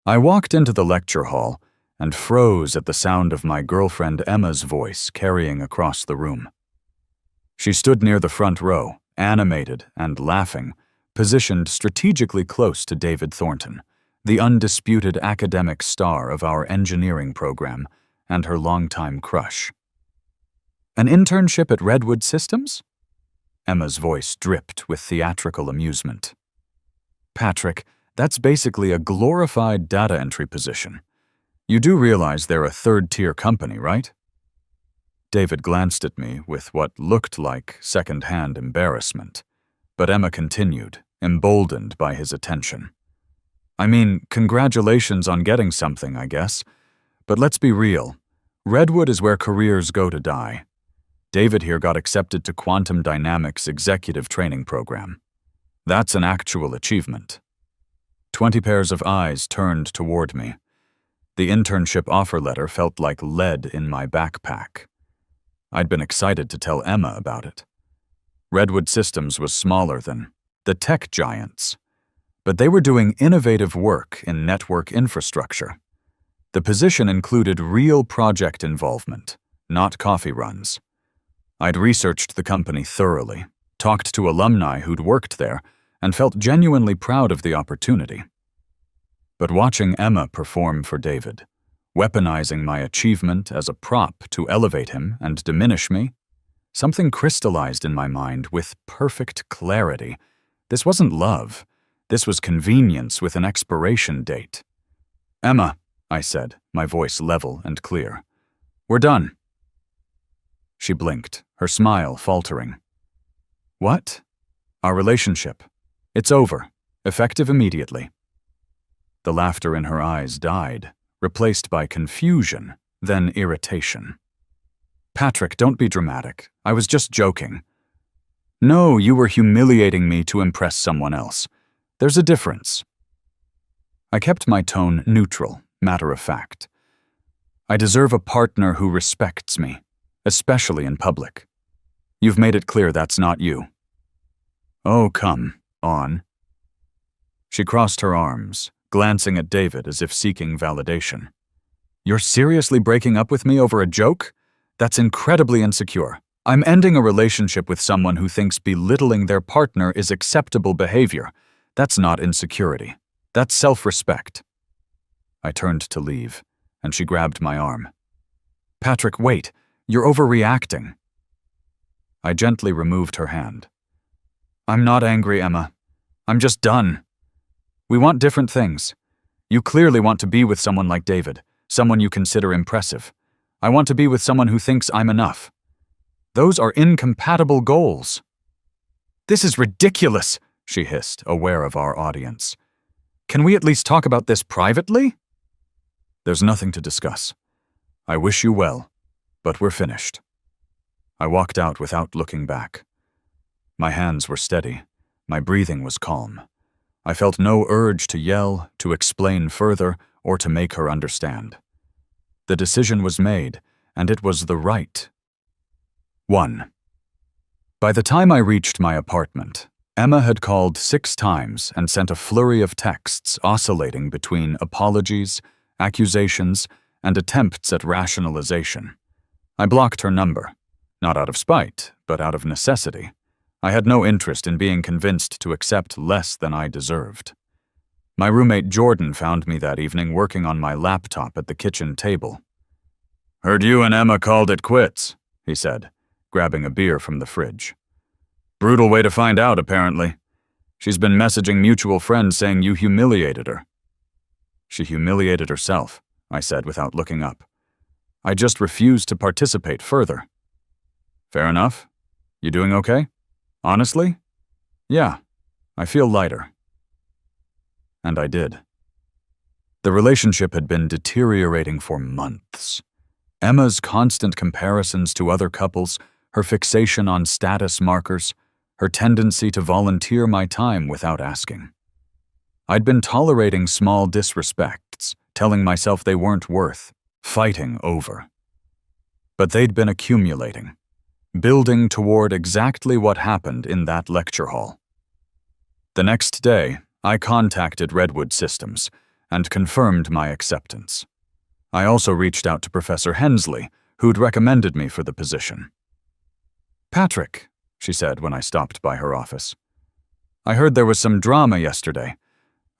I walked into the lecture hall and froze at the sound of my girlfriend Emma's voice carrying across the room. She stood near the front row, animated and laughing, positioned strategically close to David Thornton, the undisputed academic star of our engineering program and her longtime crush. "An internship at Redwood Systems?" Emma's voice dripped with theatrical amusement. "Patrick, that's basically a glorified data entry position. You do realize they're a third-tier company, right?" David glanced at me with what looked like second-hand embarrassment, but Emma continued, emboldened by his attention. "I mean, congratulations on getting something, I guess. But let's be real. Redwood is where careers go to die. David here got accepted to Quantum Dynamics' executive training program. That's an actual achievement." 20 pairs of eyes turned toward me. The internship offer letter felt like lead in my backpack. I'd been excited to tell Emma about it. Redwood Systems was smaller than the tech giants, but they were doing innovative work in network infrastructure. The position included real project involvement, not coffee runs. I'd researched the company thoroughly, talked to alumni who'd worked there, and felt genuinely proud of the opportunity. But watching Emma perform for David, weaponizing my achievement as a prop to elevate him and diminish me, something crystallized in my mind with perfect clarity. This wasn't love. This was convenience with an expiration date. "Emma," I said, my voice level and clear, "we're done." She blinked, her smile faltering. "What?" "Our relationship. It's over, effective immediately." The laughter in her eyes died, replaced by confusion, then irritation. "Patrick, don't be dramatic. I was just joking." "No, you were humiliating me to impress someone else. There's a difference." I kept my tone neutral, matter of fact. "I deserve a partner who respects me, especially in public. You've made it clear that's not you." "Oh, come on." She crossed her arms, glancing at David as if seeking validation. "You're seriously breaking up with me over a joke? That's incredibly insecure. I'm ending a relationship with someone who thinks belittling their partner is acceptable behavior. That's not insecurity. That's self-respect." I turned to leave, and she grabbed my arm. "Patrick, wait. You're overreacting." I gently removed her hand. "I'm not angry, Emma. I'm just done. We want different things. You clearly want to be with someone like David, someone you consider impressive. I want to be with someone who thinks I'm enough. Those are incompatible goals." "This is ridiculous," she hissed, aware of our audience. "Can we at least talk about this privately?" "There's nothing to discuss. I wish you well, but we're finished." I walked out without looking back. My hands were steady. My breathing was calm. I felt no urge to yell, to explain further, or to make her understand. The decision was made, and it was the right. 1. By the time I reached my apartment, Emma had called 6 times and sent a flurry of texts oscillating between apologies, accusations, and attempts at rationalization. I blocked her number, not out of spite, but out of necessity. I had no interest in being convinced to accept less than I deserved. My roommate Jordan found me that evening working on my laptop at the kitchen table. "Heard you and Emma called it quits," he said, grabbing a beer from the fridge. "Brutal way to find out, apparently. She's been messaging mutual friends saying you humiliated her." "She humiliated herself," I said without looking up. "I just refused to participate further." "Fair enough. You doing okay? Honestly?" "Yeah, I feel lighter." And I did. The relationship had been deteriorating for months. Emma's constant comparisons to other couples, her fixation on status markers, her tendency to volunteer my time without asking. I'd been tolerating small disrespects, telling myself they weren't worth fighting over. But they'd been accumulating, building toward exactly what happened in that lecture hall. The next day, I contacted Redwood Systems, and confirmed my acceptance. I also reached out to Professor Hensley, who'd recommended me for the position. "Patrick," she said when I stopped by her office, "I heard there was some drama yesterday.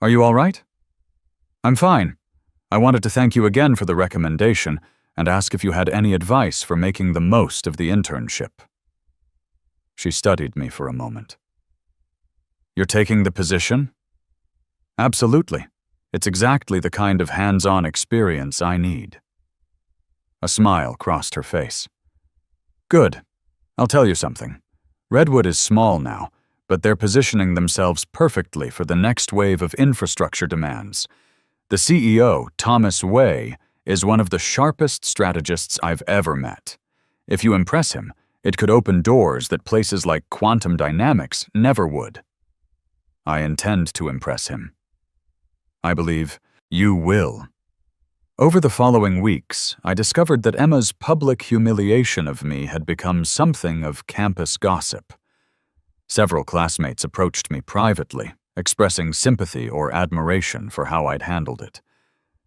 Are you all right?" "I'm fine. I wanted to thank you again for the recommendation and ask if you had any advice for making the most of the internship." She studied me for a moment. "You're taking the position?" "Absolutely. It's exactly the kind of hands-on experience I need." A smile crossed her face. "Good. I'll tell you something. Redwood is small now, but they're positioning themselves perfectly for the next wave of infrastructure demands. The CEO, Thomas Way, is one of the sharpest strategists I've ever met. If you impress him, it could open doors that places like quantum dynamics never would." "I intend to impress him." "I believe you will." Over the following weeks, I discovered that Emma's public humiliation of me had become something of campus gossip. Several classmates approached me privately, expressing sympathy or admiration for how I'd handled it.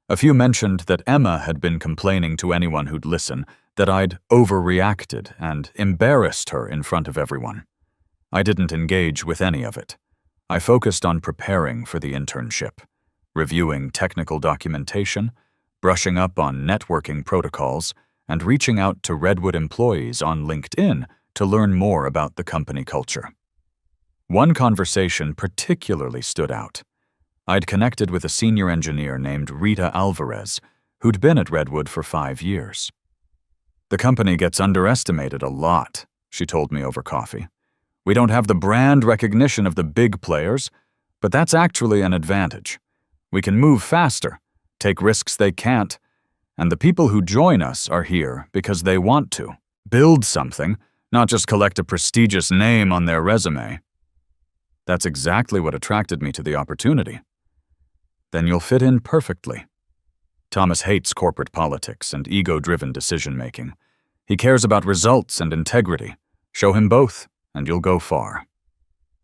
A few mentioned that Emma had been complaining to anyone who'd listen that I'd overreacted and embarrassed her in front of everyone. I didn't engage with any of it. I focused on preparing for the internship, reviewing technical documentation, brushing up on networking protocols, and reaching out to Redwood employees on LinkedIn to learn more about the company culture. One conversation particularly stood out. I'd connected with a senior engineer named Rita Alvarez, who'd been at Redwood for 5 years. "The company gets underestimated a lot," she told me over coffee. "We don't have the brand recognition of the big players, but that's actually an advantage. We can move faster, take risks they can't, and the people who join us are here because they want to build something, not just collect a prestigious name on their resume." That's exactly what attracted me to the opportunity. "Then you'll fit in perfectly." Thomas hates corporate politics and ego-driven decision-making. He cares about results and integrity. Show him both, and you'll go far.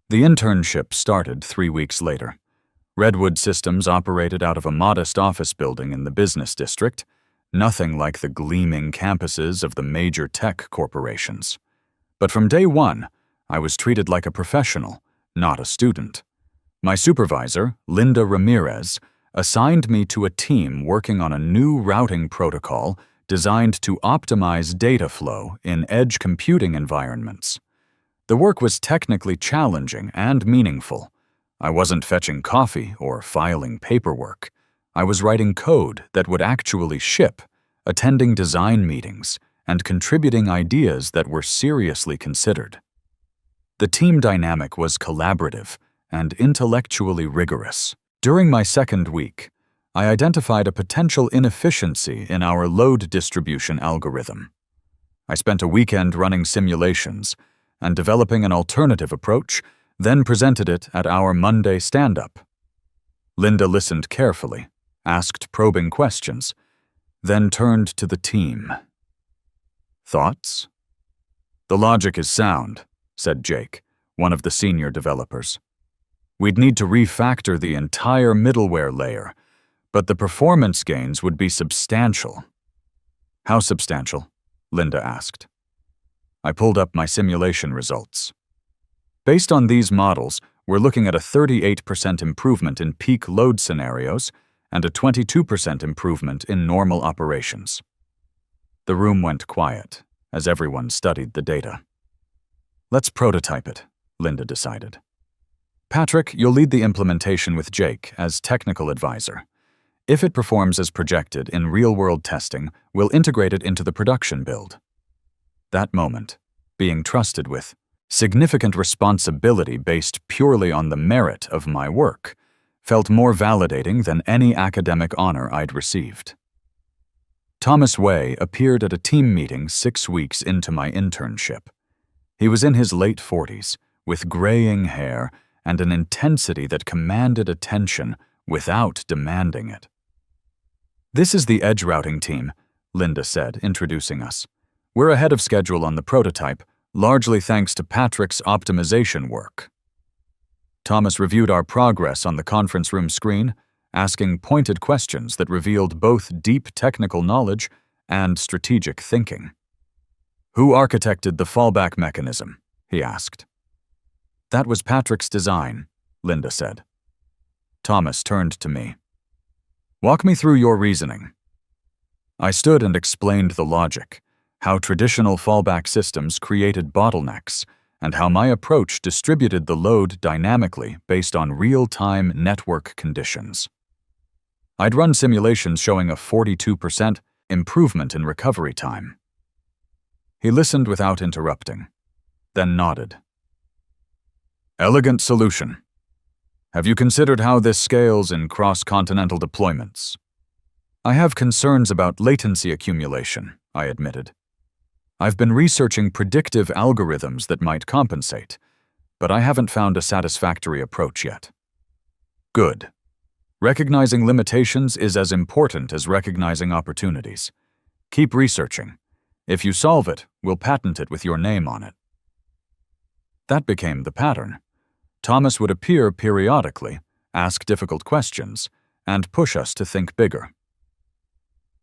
The internship started 3 weeks later. Redwood Systems operated out of a modest office building in the business district, nothing like the gleaming campuses of the major tech corporations. But from day one, I was treated like a professional, not a student. My supervisor, Linda Ramirez, assigned me to a team working on a new routing protocol designed to optimize data flow in edge computing environments. The work was technically challenging and meaningful. I wasn't fetching coffee or filing paperwork. I was writing code that would actually ship, attending design meetings, and contributing ideas that were seriously considered. The team dynamic was collaborative and intellectually rigorous. During my second week, I identified a potential inefficiency in our load distribution algorithm. I spent a weekend running simulations and developing an alternative approach, then presented it at our Monday stand-up. Linda listened carefully, asked probing questions, then turned to the team. "Thoughts?" "The logic is sound," said Jake, one of the senior developers. "We'd need to refactor the entire middleware layer, but the performance gains would be substantial." "How substantial?" Linda asked. I pulled up my simulation results. Based on these models, we're looking at a 38% improvement in peak load scenarios and a 22% improvement in normal operations. The room went quiet as everyone studied the data. "Let's prototype it," Linda decided. "Patrick, you'll lead the implementation with Jake as technical advisor. If it performs as projected in real-world testing, we'll integrate it into the production build." That moment, being trusted with significant responsibility based purely on the merit of my work, felt more validating than any academic honor I'd received. Thomas Way appeared at a team meeting 6 weeks into my internship. He was in his late 40s, with graying hair and an intensity that commanded attention without demanding it. "This is the edge routing team," Linda said, introducing us. "We're ahead of schedule on the prototype, largely thanks to Patrick's optimization work." Thomas reviewed our progress on the conference room screen, asking pointed questions that revealed both deep technical knowledge and strategic thinking. "Who architected the fallback mechanism?" he asked. "That was Patrick's design," Linda said. Thomas turned to me. "Walk me through your reasoning." I stood and explained the logic, how traditional fallback systems created bottlenecks, and how my approach distributed the load dynamically based on real-time network conditions. I'd run simulations showing a 42% improvement in recovery time. He listened without interrupting, then nodded. "Elegant solution. Have you considered how this scales in cross-continental deployments?" "I have concerns about latency accumulation," I admitted. "I've been researching predictive algorithms that might compensate, but I haven't found a satisfactory approach yet." "Good. Recognizing limitations is as important as recognizing opportunities. Keep researching. If you solve it, we'll patent it with your name on it." That became the pattern. Thomas would appear periodically, ask difficult questions, and push us to think bigger.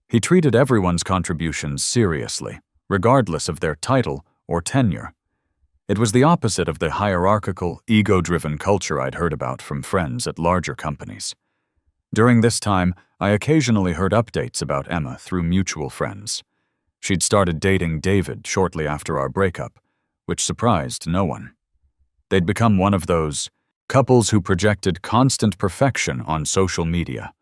He treated everyone's contributions seriously, regardless of their title or tenure. It was the opposite of the hierarchical, ego-driven culture I'd heard about from friends at larger companies. During this time, I occasionally heard updates about Emma through mutual friends. She'd started dating David shortly after our breakup, which surprised no one. They'd become one of those couples who projected constant perfection on social media,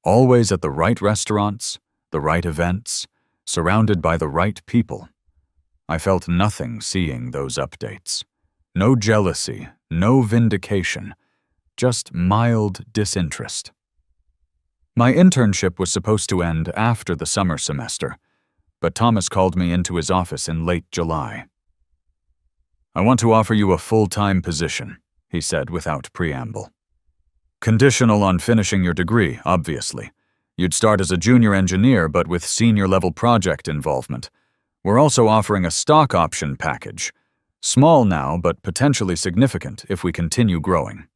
always at the right restaurants, the right events, surrounded by the right people. I felt nothing seeing those updates. No jealousy, no vindication, just mild disinterest. My internship was supposed to end after the summer semester, but Thomas called me into his office in late July. "I want to offer you a full-time position," he said without preamble. "Conditional on finishing your degree, obviously. You'd start as a junior engineer, but with senior-level project involvement. We're also offering a stock option package. Small now, but potentially significant if we continue growing."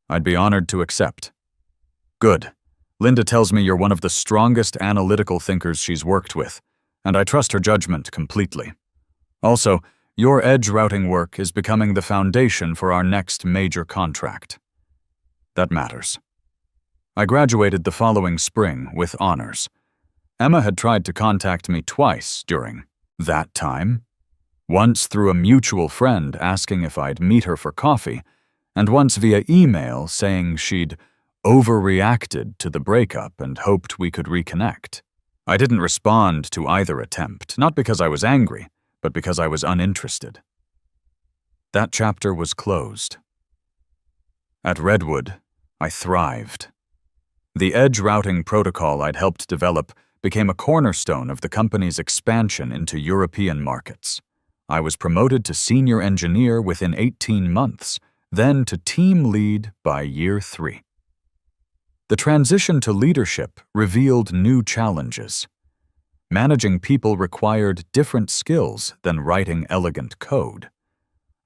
I'd be honored to accept. "Good. Linda tells me you're one of the strongest analytical thinkers she's worked with, and I trust her judgment completely. Also, your edge routing work is becoming the foundation for our next major contract." That matters. I graduated the following spring with honors. Emma had tried to contact me twice during that time. Once through a mutual friend asking if I'd meet her for coffee, and once via email saying she'd overreacted to the breakup and hoped we could reconnect. I didn't respond to either attempt, not because I was angry, but because I was uninterested. That chapter was closed. At Redwood, I thrived. The edge routing protocol I'd helped develop became a cornerstone of the company's expansion into European markets. I was promoted to senior engineer within 18 months, then to team lead by year 3. The transition to leadership revealed new challenges. Managing people required different skills than writing elegant code.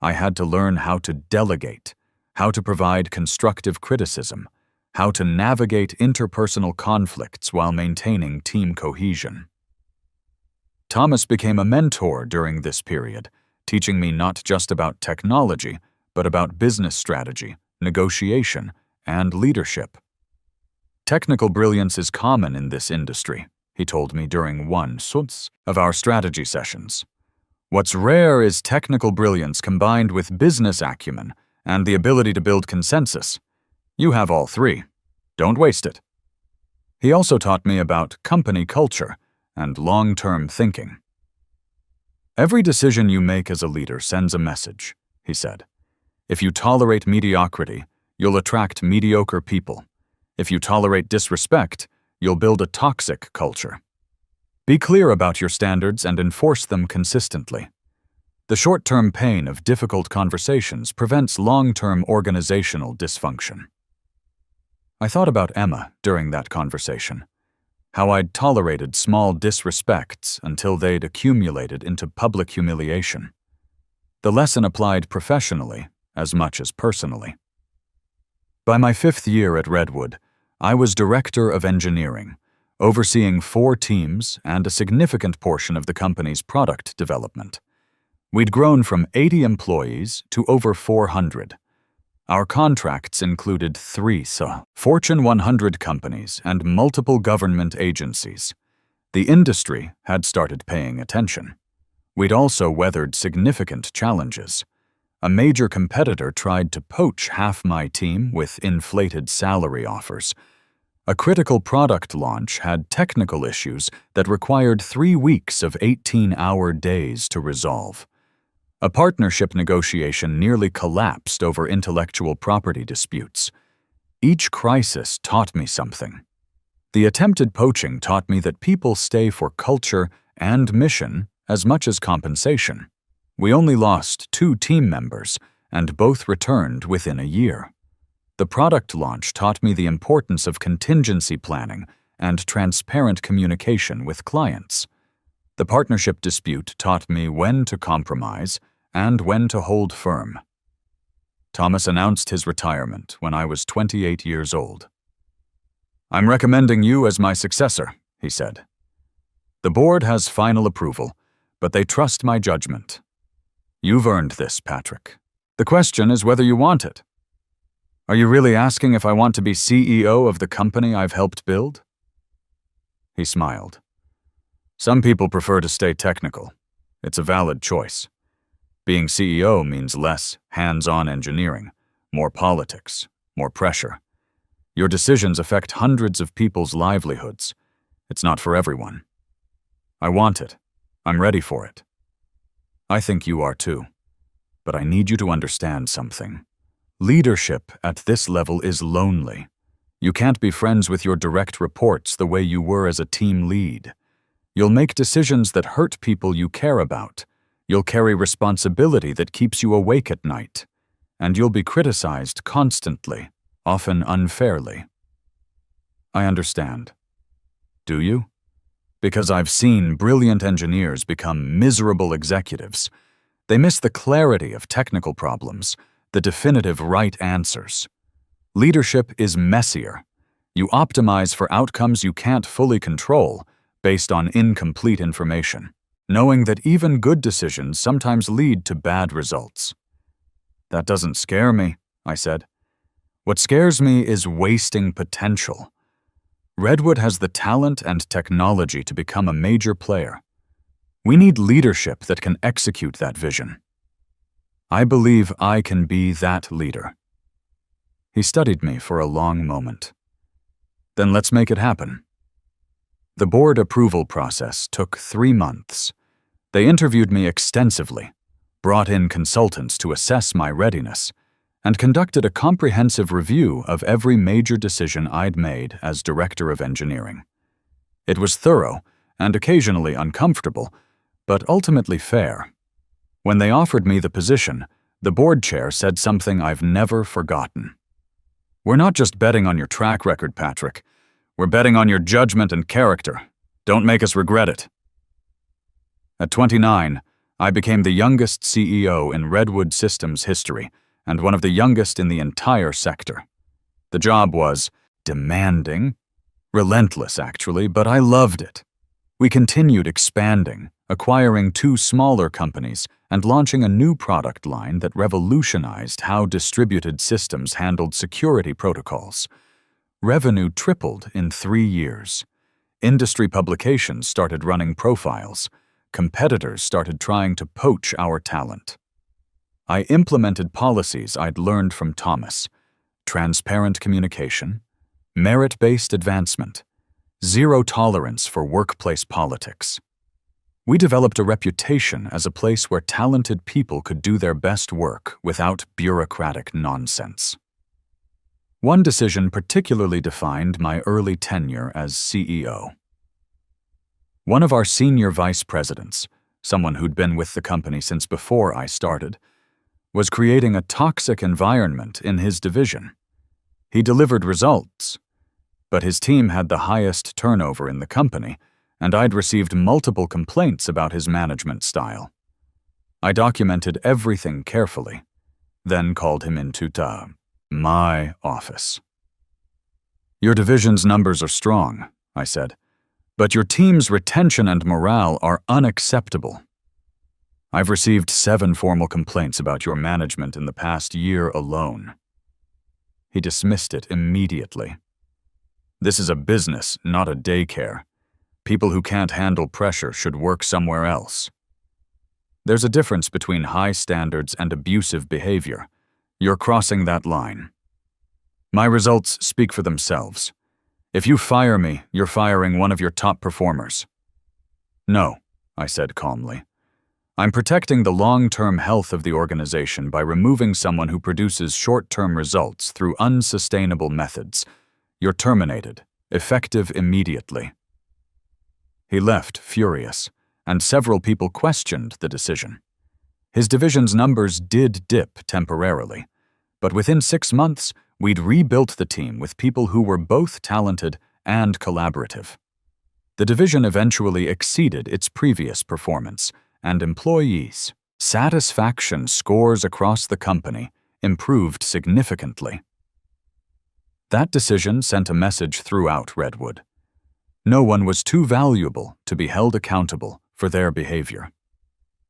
I had to learn how to delegate, how to provide constructive criticism, how to navigate interpersonal conflicts while maintaining team cohesion. Thomas became a mentor during this period, teaching me not just about technology, but about business strategy, negotiation, and leadership. "Technical brilliance is common in this industry," he told me during one of our strategy sessions. "What's rare is technical brilliance combined with business acumen and the ability to build consensus. You have all 3. Don't waste it." He also taught me about company culture and long-term thinking. "Every decision you make as a leader sends a message," he said. "If you tolerate mediocrity, you'll attract mediocre people. If you tolerate disrespect, you'll build a toxic culture. Be clear about your standards and enforce them consistently. The short-term pain of difficult conversations prevents long-term organizational dysfunction." I thought about Emma during that conversation, how I'd tolerated small disrespects until they'd accumulated into public humiliation. The lesson applied professionally as much as personally. By my 5th year at Redwood, I was director of engineering, overseeing 4 teams and a significant portion of the company's product development. We'd grown from 80 employees to over 400. Our contracts included 3 Fortune 100 companies and multiple government agencies. The industry had started paying attention. We'd also weathered significant challenges. A major competitor tried to poach half my team with inflated salary offers. A critical product launch had technical issues that required 3 weeks of 18-hour days to resolve. A partnership negotiation nearly collapsed over intellectual property disputes. Each crisis taught me something. The attempted poaching taught me that people stay for culture and mission as much as compensation. We only lost 2 team members, and both returned within a year. The product launch taught me the importance of contingency planning and transparent communication with clients. The partnership dispute taught me when to compromise and when to hold firm. Thomas announced his retirement when I was 28 years old. "I'm recommending you as my successor," he said. "The board has final approval, but they trust my judgment. You've earned this, Patrick. The question is whether you want it. Are you really asking if I want to be CEO of the company I've helped build?" He smiled. "Some people prefer to stay technical. It's a valid choice. Being CEO means less hands-on engineering, more politics, more pressure. Your decisions affect hundreds of people's livelihoods. It's not for everyone. I want it. I'm ready for it. I think you are too. But I need you to understand something. Leadership at this level is lonely. You can't be friends with your direct reports the way you were as a team lead. You'll make decisions that hurt people you care about. You'll carry responsibility that keeps you awake at night. And you'll be criticized constantly, often unfairly. I understand. Do you? Because I've seen brilliant engineers become miserable executives. They miss the clarity of technical problems, the definitive right answers. Leadership is messier. You optimize for outcomes you can't fully control based on incomplete information, knowing that even good decisions sometimes lead to bad results. That doesn't scare me, I said. What scares me is wasting potential. Redwood has the talent and technology to become a major player. We need leadership that can execute that vision. I believe I can be that leader. He studied me for a long moment. Then let's make it happen. The board approval process took 3 months. They interviewed me extensively, brought in consultants to assess my readiness, and conducted a comprehensive review of every major decision I'd made as director of engineering. It was thorough and occasionally uncomfortable, but ultimately fair. When they offered me the position, the board chair said something I've never forgotten. "We're not just betting on your track record, Patrick. We're betting on your judgment and character. Don't make us regret it." At 29, I became the youngest CEO in Redwood Systems history and one of the youngest in the entire sector. The job was demanding, relentless actually, but I loved it. We continued expanding, acquiring 2 smaller companies and launching a new product line that revolutionized how distributed systems handled security protocols. Revenue tripled in 3 years. Industry publications started running profiles. Competitors started trying to poach our talent. I implemented policies I'd learned from Thomas: transparent communication, merit-based advancement, zero tolerance for workplace politics. We developed a reputation as a place where talented people could do their best work without bureaucratic nonsense. One decision particularly defined my early tenure as CEO. One of our senior vice presidents, someone who'd been with the company since before I started, was creating a toxic environment in his division. He delivered results, but his team had the highest turnover in the company, and I'd received multiple complaints about his management style. I documented everything carefully, then called him into my office. Your division's numbers are strong, I said, but your team's retention and morale are unacceptable. I've received 7 formal complaints about your management in the past year alone. He dismissed it immediately. This is a business, not a daycare. People who can't handle pressure should work somewhere else. There's a difference between high standards and abusive behavior. You're crossing that line. My results speak for themselves. If you fire me, you're firing one of your top performers. No, I said calmly. I'm protecting the long-term health of the organization by removing someone who produces short-term results through unsustainable methods. You're terminated, effective immediately. He left furious, and several people questioned the decision. His division's numbers did dip temporarily, but within 6 months, we'd rebuilt the team with people who were both talented and collaborative. The division eventually exceeded its previous performance, and employees' satisfaction scores across the company improved significantly. That decision sent a message throughout Redwood. No one was too valuable to be held accountable for their behavior.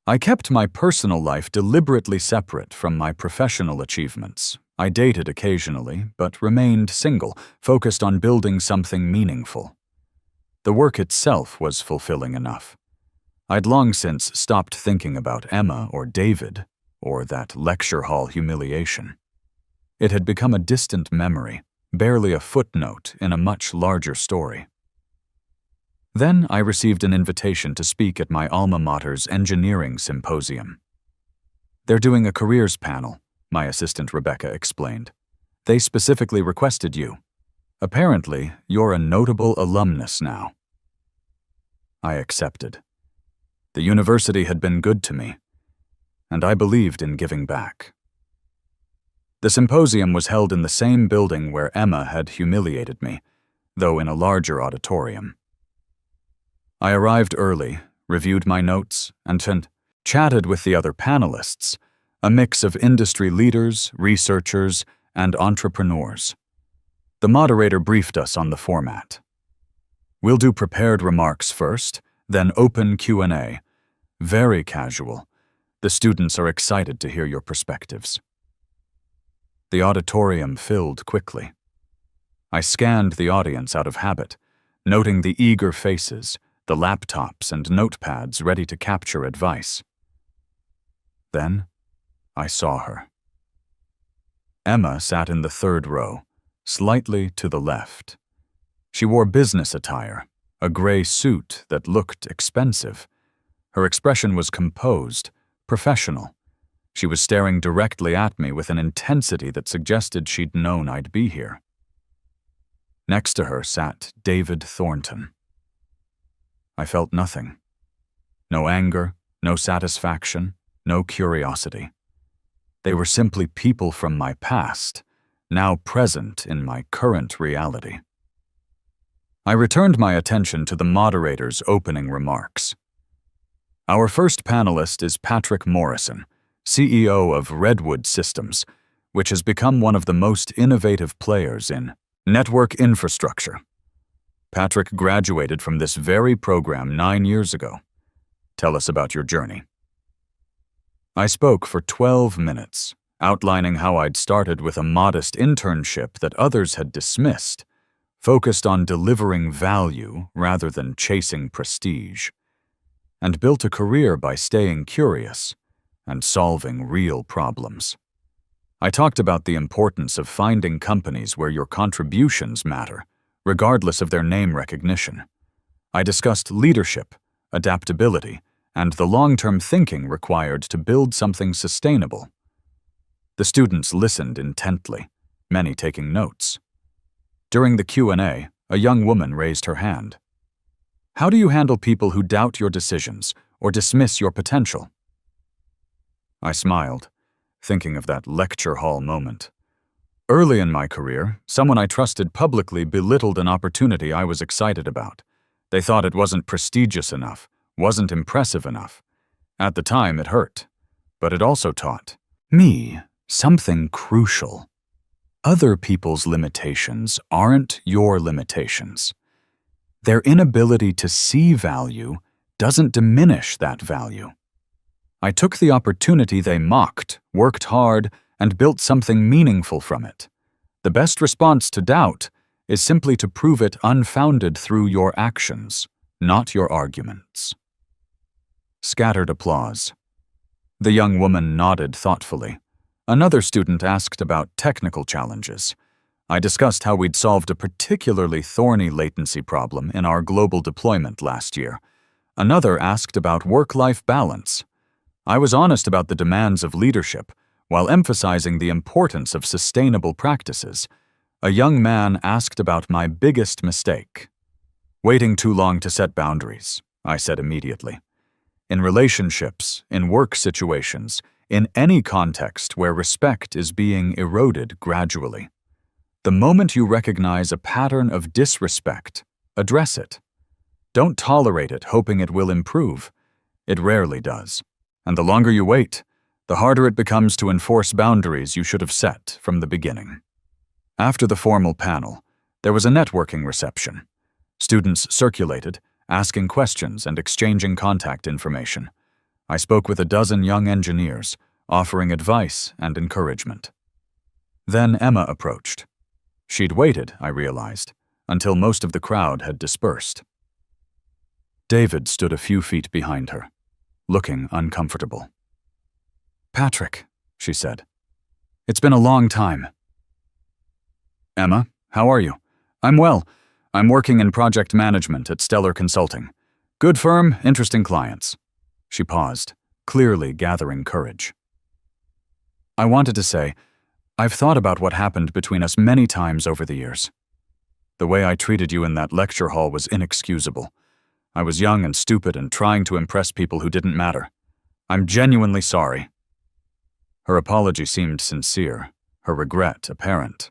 I kept my personal life deliberately separate from my professional achievements. I dated occasionally, but remained single, focused on building something meaningful. The work itself was fulfilling enough. I'd long since stopped thinking about Emma or David, or that lecture hall humiliation. It had become a distant memory, barely a footnote in a much larger story. Then I received an invitation to speak at my alma mater's engineering symposium. They're doing a careers panel, my assistant Rebecca explained. They specifically requested you. Apparently, you're a notable alumnus now. I accepted. The university had been good to me, and I believed in giving back. The symposium was held in the same building where Emma had humiliated me, though in a larger auditorium. I arrived early, reviewed my notes, and chatted with the other panelists, a mix of industry leaders, researchers, and entrepreneurs. The moderator briefed us on the format. We'll do prepared remarks first, then open Q&A. Very casual. The students are excited to hear your perspectives. The auditorium filled quickly. I scanned the audience out of habit, noting the eager faces, the laptops and notepads ready to capture advice. Then, I saw her. Emma sat in the 3rd row, slightly to the left. She wore business attire, a gray suit that looked expensive. Her expression was composed, professional. She was staring directly at me with an intensity that suggested she'd known I'd be here. Next to her sat David Thornton. I felt nothing. No anger, no satisfaction, no curiosity. They were simply people from my past, now present in my current reality. I returned my attention to the moderator's opening remarks. Our first panelist is Patrick Morrison, CEO of Redwood Systems, which has become one of the most innovative players in network infrastructure. Patrick graduated from this very program 9 years ago. Tell us about your journey. I spoke for 12 minutes, outlining how I'd started with a modest internship that others had dismissed, focused on delivering value rather than chasing prestige, and built a career by staying curious and solving real problems. I talked about the importance of finding companies where your contributions matter, regardless of their name recognition. I discussed leadership, adaptability, and the long-term thinking required to build something sustainable. The students listened intently, many taking notes. During the Q&A, a young woman raised her hand. How do you handle people who doubt your decisions or dismiss your potential? I smiled, thinking of that lecture hall moment. Early in my career, someone I trusted publicly belittled an opportunity I was excited about. They thought it wasn't prestigious enough, wasn't impressive enough. At the time, it hurt, but it also taught me something crucial. other people's limitations aren't your limitations. Their inability to see value doesn't diminish that value. I took the opportunity they mocked, worked hard, and built something meaningful from it. The best response to doubt is simply to prove it unfounded through your actions, not your arguments. Scattered applause. The young woman nodded thoughtfully. Another student asked about technical challenges. I discussed how we'd solved a particularly thorny latency problem in our global deployment last year. Another asked about work-life balance. I was honest about the demands of leadership, while emphasizing the importance of sustainable practices. A young man asked about my biggest mistake. Waiting too long to set boundaries, I said immediately. In relationships, in work situations, in any context where respect is being eroded gradually. The moment you recognize a pattern of disrespect, address it. Don't tolerate it hoping it will improve. It rarely does. And the longer you wait, the harder it becomes to enforce boundaries you should have set from the beginning. After the formal panel, there was a networking reception. Students circulated, asking questions and exchanging contact information. I spoke with a dozen young engineers, offering advice and encouragement. Then Emma approached. She'd waited, I realized, until most of the crowd had dispersed. David stood a few feet behind her, looking uncomfortable. "Patrick," she said. "It's been a long time." "Emma, how are you?" "I'm well. I'm working in project management at Stellar Consulting. Good firm, interesting clients." She paused, clearly gathering courage. "I wanted to say, I've thought about what happened between us many times over the years. The way I treated you in that lecture hall was inexcusable. I was young and stupid and trying to impress people who didn't matter. I'm genuinely sorry." Her apology seemed sincere, her regret apparent.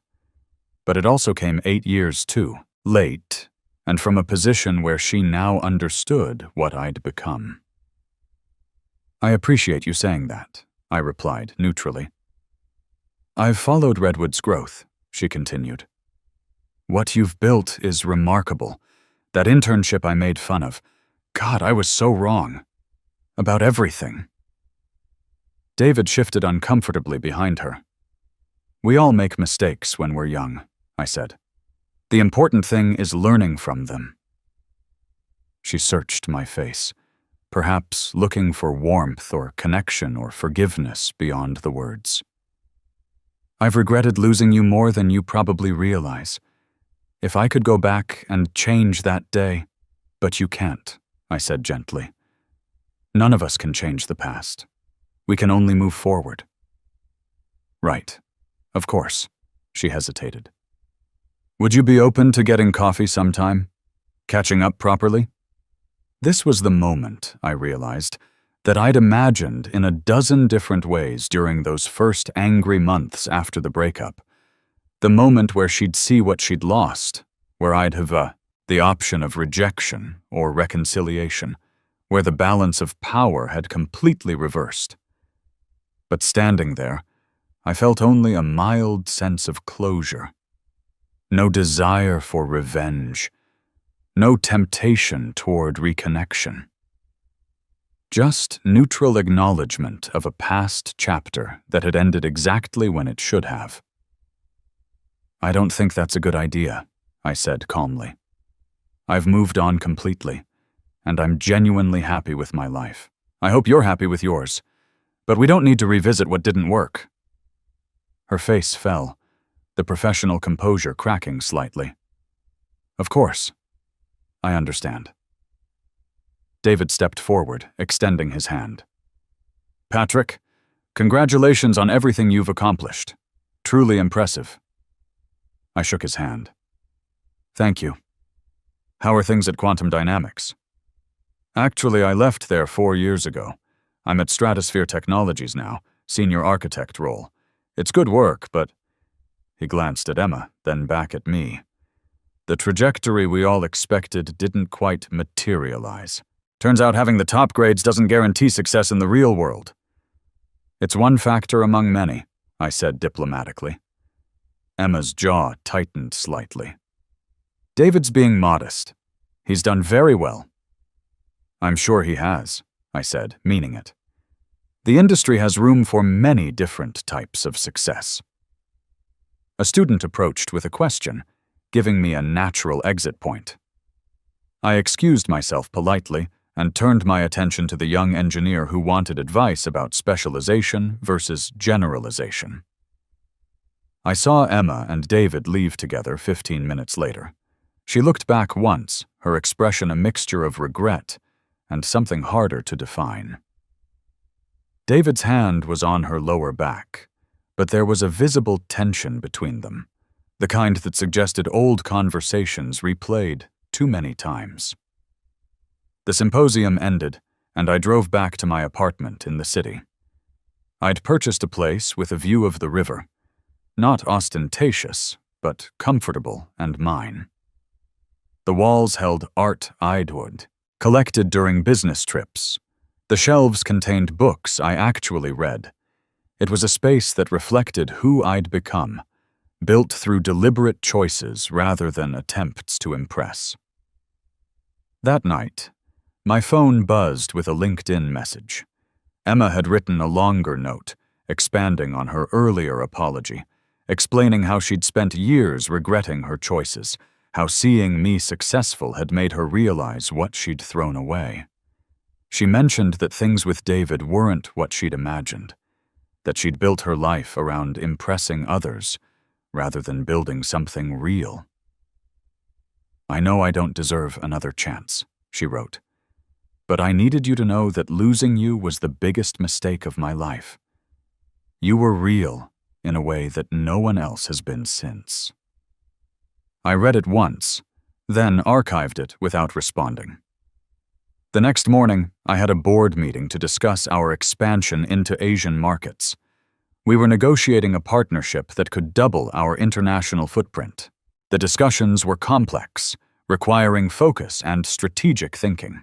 But it also came 8 years too, late, and from a position where she now understood what I'd become. "I appreciate you saying that," I replied neutrally. "I've followed Redwood's growth," she continued. "What you've built is remarkable. That internship I made fun of. God, I was so wrong. About everything." David shifted uncomfortably behind her. "We all make mistakes when we're young," I said. "The important thing is learning from them." She searched my face, perhaps looking for warmth or connection or forgiveness beyond the words. "I've regretted losing you more than you probably realize. If I could go back and change that day, but you can't," I said gently. "None of us can change the past. We can only move forward." "Right. Of course," she hesitated. "Would you be open to getting coffee sometime? Catching up properly?" This was the moment, I realized, that I'd imagined in a dozen different ways during those first angry months after the breakup. The moment where she'd see what she'd lost, where I'd have the option of rejection or reconciliation, where the balance of power had completely reversed. But standing there, I felt only a mild sense of closure. No desire for revenge. No temptation toward reconnection. Just neutral acknowledgement of a past chapter that had ended exactly when it should have. "I don't think that's a good idea," I said calmly. "I've moved on completely, and I'm genuinely happy with my life. I hope you're happy with yours. But we don't need to revisit what didn't work." Her face fell, the professional composure cracking slightly. "Of course. I understand." David stepped forward, extending his hand. "Patrick, congratulations on everything you've accomplished. Truly impressive." I shook his hand. "Thank you. How are things at Quantum Dynamics?" "Actually, I left there 4 years ago. I'm at Stratosphere Technologies now, senior architect role. It's good work, but..." He glanced at Emma, then back at me. "The trajectory we all expected didn't quite materialize. Turns out having the top grades doesn't guarantee success in the real world." "It's one factor among many," I said diplomatically. Emma's jaw tightened slightly. David's being modest. He's done very well. I'm sure he has, I said, meaning it. The industry has room for many different types of success. A student approached with a question, giving me a natural exit point. I excused myself politely and turned my attention to the young engineer who wanted advice about specialization versus generalization. I saw Emma and David leave together 15 minutes later. She looked back once, her expression a mixture of regret and something harder to define. David's hand was on her lower back, but there was a visible tension between them, the kind that suggested old conversations replayed too many times. The symposium ended, and I drove back to my apartment in the city. I'd purchased a place with a view of the river, not ostentatious, but comfortable and mine. The walls held art I'd would, collected during business trips. The shelves contained books I actually read. It was a space that reflected who I'd become, built through deliberate choices rather than attempts to impress. That night, my phone buzzed with a LinkedIn message. Emma had written a longer note, expanding on her earlier apology, explaining how she'd spent years regretting her choices, how seeing me successful had made her realize what she'd thrown away. She mentioned that things with David weren't what she'd imagined, that she'd built her life around impressing others rather than building something real. I know I don't deserve another chance, she wrote, but I needed you to know that losing you was the biggest mistake of my life. You were real in a way that no one else has been since. I read it once, then archived it without responding. The next morning, I had a board meeting to discuss our expansion into Asian markets. We were negotiating a partnership that could double our international footprint. The discussions were complex, requiring focus and strategic thinking.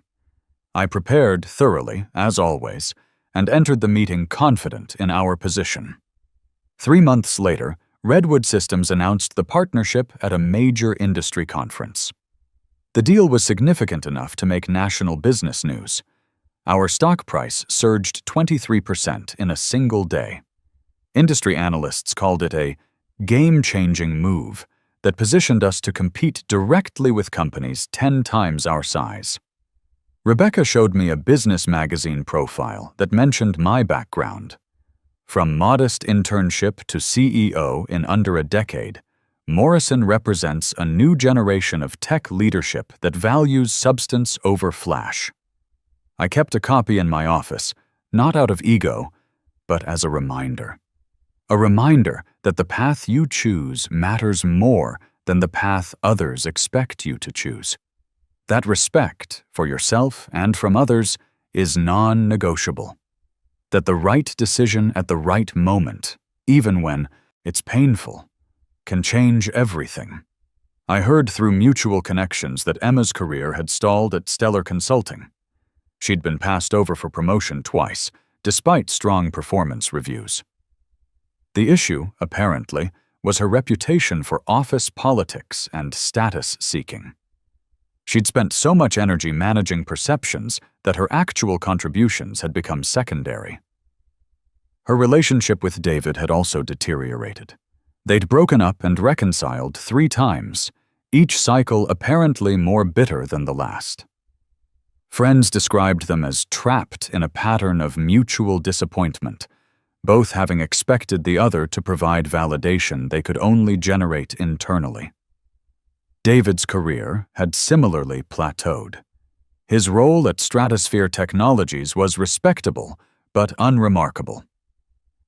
I prepared thoroughly, as always, and entered the meeting confident in our position. 3 months later, Redwood Systems announced the partnership at a major industry conference. The deal was significant enough to make national business news. Our stock price surged 23% in a single day. Industry analysts called it a game-changing move that positioned us to compete directly with companies 10 times our size. Rebecca showed me a business magazine profile that mentioned my background. From modest internship to CEO in under a decade, Morrison represents a new generation of tech leadership that values substance over flash. I kept a copy in my office, not out of ego, but as a reminder. A reminder that the path you choose matters more than the path others expect you to choose. That respect for yourself and from others is non-negotiable. That the right decision at the right moment, even when it's painful, can change everything. I heard through mutual connections that Emma's career had stalled at Stellar Consulting. She'd been passed over for promotion twice, despite strong performance reviews. The issue, apparently, was her reputation for office politics and status seeking. She'd spent so much energy managing perceptions that her actual contributions had become secondary. Her relationship with David had also deteriorated. They'd broken up and reconciled 3 times, each cycle apparently more bitter than the last. Friends described them as trapped in a pattern of mutual disappointment, both having expected the other to provide validation they could only generate internally. David's career had similarly plateaued. His role at Stratosphere Technologies was respectable, but unremarkable.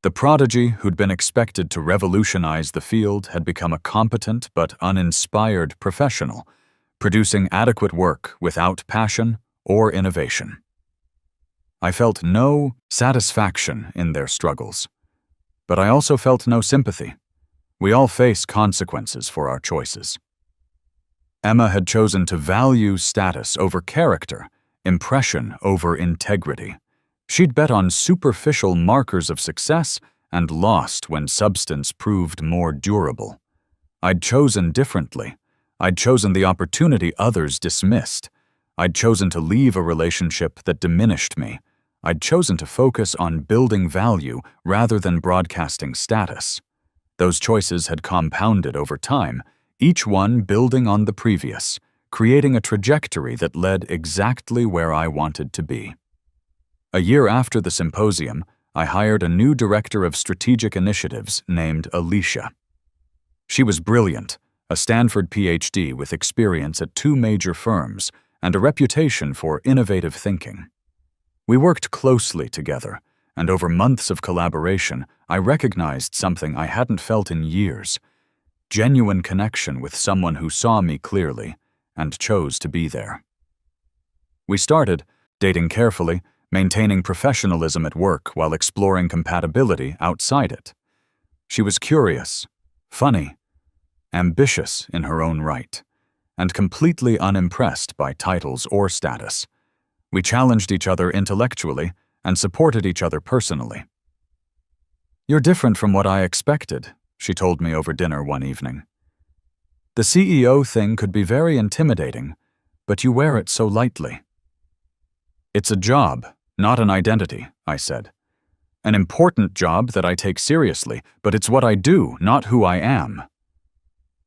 The prodigy who'd been expected to revolutionize the field had become a competent but uninspired professional, producing adequate work without passion or innovation. I felt no satisfaction in their struggles, but I also felt no sympathy. We all face consequences for our choices. Emma had chosen to value status over character, impression over integrity. She'd bet on superficial markers of success and lost when substance proved more durable. I'd chosen differently. I'd chosen the opportunity others dismissed. I'd chosen to leave a relationship that diminished me. I'd chosen to focus on building value rather than broadcasting status. Those choices had compounded over time, each one building on the previous, creating a trajectory that led exactly where I wanted to be. A year after the symposium, I hired a new director of strategic initiatives named Alicia. She was brilliant, a Stanford PhD with experience at 2 major firms and a reputation for innovative thinking. We worked closely together, and over months of collaboration, I recognized something I hadn't felt in years: genuine connection with someone who saw me clearly and chose to be there. We started dating carefully, maintaining professionalism at work while exploring compatibility outside it. She was curious, funny, ambitious in her own right, and completely unimpressed by titles or status. We challenged each other intellectually and supported each other personally. "You're different from what I expected," she told me over dinner one evening. "The CEO thing could be very intimidating, but you wear it so lightly." "It's a job, not an identity," I said. "An important job that I take seriously, but it's what I do, not who I am."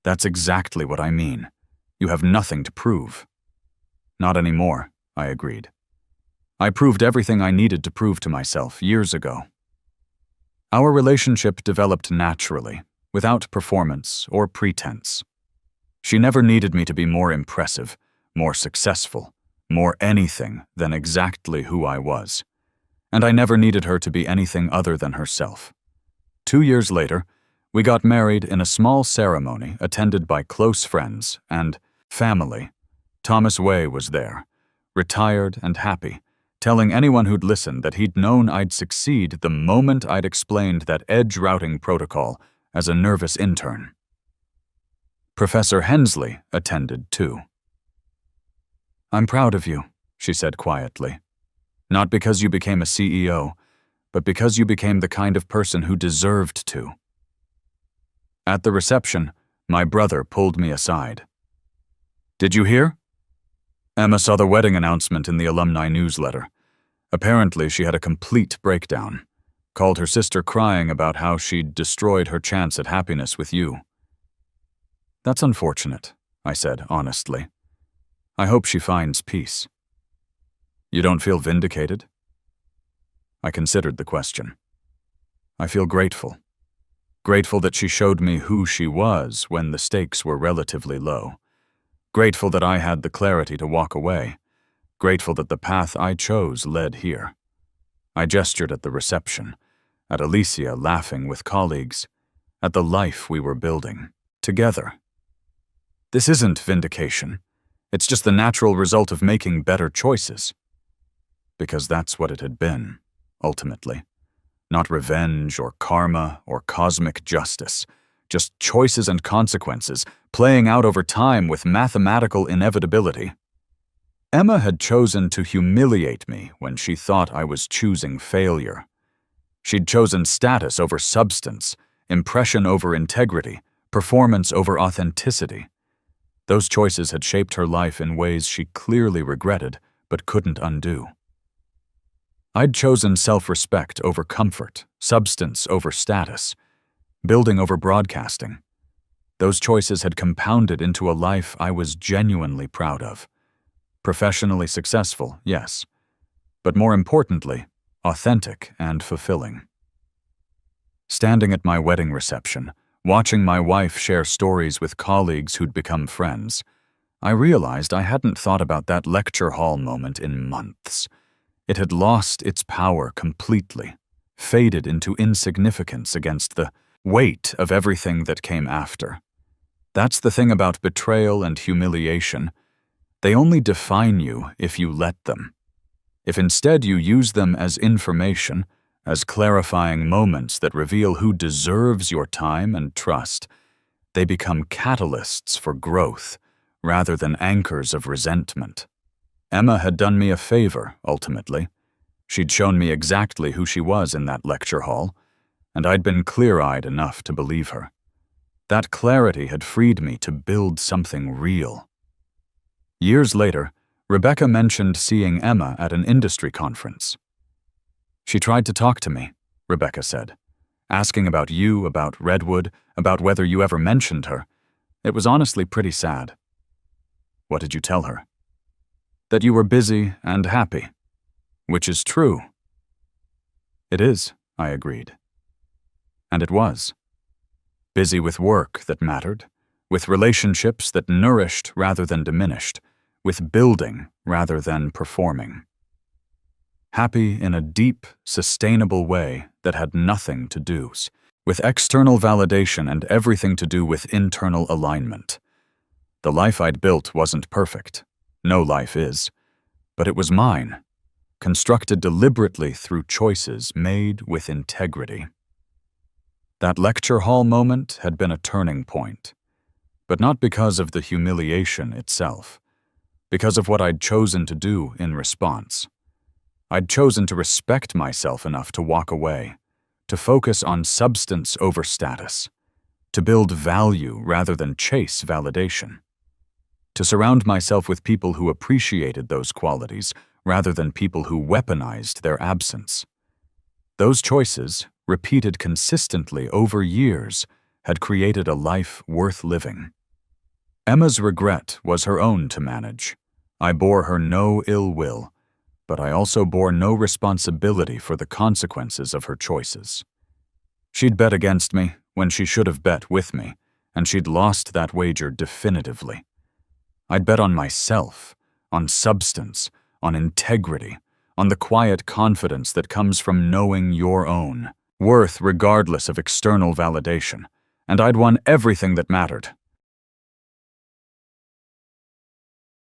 "That's exactly what I mean. You have nothing to prove." "Not anymore," I agreed. "I proved everything I needed to prove to myself years ago." Our relationship developed naturally, without performance or pretense. She never needed me to be more impressive, more successful, more anything than exactly who I was. And I never needed her to be anything other than herself. 2 years later, we got married in a small ceremony attended by close friends and family. Thomas Way was there, retired and happy, telling anyone who'd listen that he'd known I'd succeed the moment I'd explained that edge routing protocol as a nervous intern. Professor Hensley attended too. "I'm proud of you," she said quietly. "Not because you became a CEO, but because you became the kind of person who deserved to." At the reception, my brother pulled me aside. "Did you hear?" Emma saw the wedding announcement in the alumni newsletter. Apparently, she had a complete breakdown. Called her sister crying about how she'd destroyed her chance at happiness with you. "That's unfortunate," I said honestly. "I hope she finds peace." "You don't feel vindicated?" I considered the question. "I feel grateful. Grateful that she showed me who she was when the stakes were relatively low. Grateful that I had the clarity to walk away. Grateful that the path I chose led here." I gestured at the reception, at Alicia laughing with colleagues, at the life we were building, together. "This isn't vindication. It's just the natural result of making better choices." Because that's what it had been, ultimately. Not revenge or karma or cosmic justice, just choices and consequences playing out over time with mathematical inevitability. Emma had chosen to humiliate me when she thought I was choosing failure. She'd chosen status over substance, impression over integrity, performance over authenticity. Those choices had shaped her life in ways she clearly regretted but couldn't undo. I'd chosen self-respect over comfort, substance over status, building over broadcasting. Those choices had compounded into a life I was genuinely proud of. Professionally successful, yes, but more importantly, authentic and fulfilling. Standing at my wedding reception, watching my wife share stories with colleagues who'd become friends, I realized I hadn't thought about that lecture hall moment in months. It had lost its power completely, faded into insignificance against the weight of everything that came after. That's the thing about betrayal and humiliation. They only define you if you let them. If instead you use them as information, as clarifying moments that reveal who deserves your time and trust, they become catalysts for growth rather than anchors of resentment. Emma had done me a favor, ultimately. She'd shown me exactly who she was in that lecture hall, and I'd been clear-eyed enough to believe her. That clarity had freed me to build something real. Years later, Rebecca mentioned seeing Emma at an industry conference. "She tried to talk to me," Rebecca said, "asking about you, about Redwood, about whether you ever mentioned her. It was honestly pretty sad." "What did you tell her?" "That you were busy and happy." "Which is true." "It is," I agreed. And it was. Busy with work that mattered, with relationships that nourished rather than diminished, with building rather than performing. Happy in a deep, sustainable way that had nothing to do with external validation and everything to do with internal alignment. The life I'd built wasn't perfect. No life is. But it was mine, constructed deliberately through choices made with integrity. That lecture hall moment had been a turning point, but not because of the humiliation itself, because of what I'd chosen to do in response. I'd chosen to respect myself enough to walk away, to focus on substance over status, to build value rather than chase validation, to surround myself with people who appreciated those qualities rather than people who weaponized their absence. Those choices, repeated consistently over years, had created a life worth living. Emma's regret was her own to manage. I bore her no ill will, but I also bore no responsibility for the consequences of her choices. She'd bet against me when she should have bet with me, and she'd lost that wager definitively. I'd bet on myself, on substance, on integrity, on the quiet confidence that comes from knowing your own worth regardless of external validation, and I'd won everything that mattered,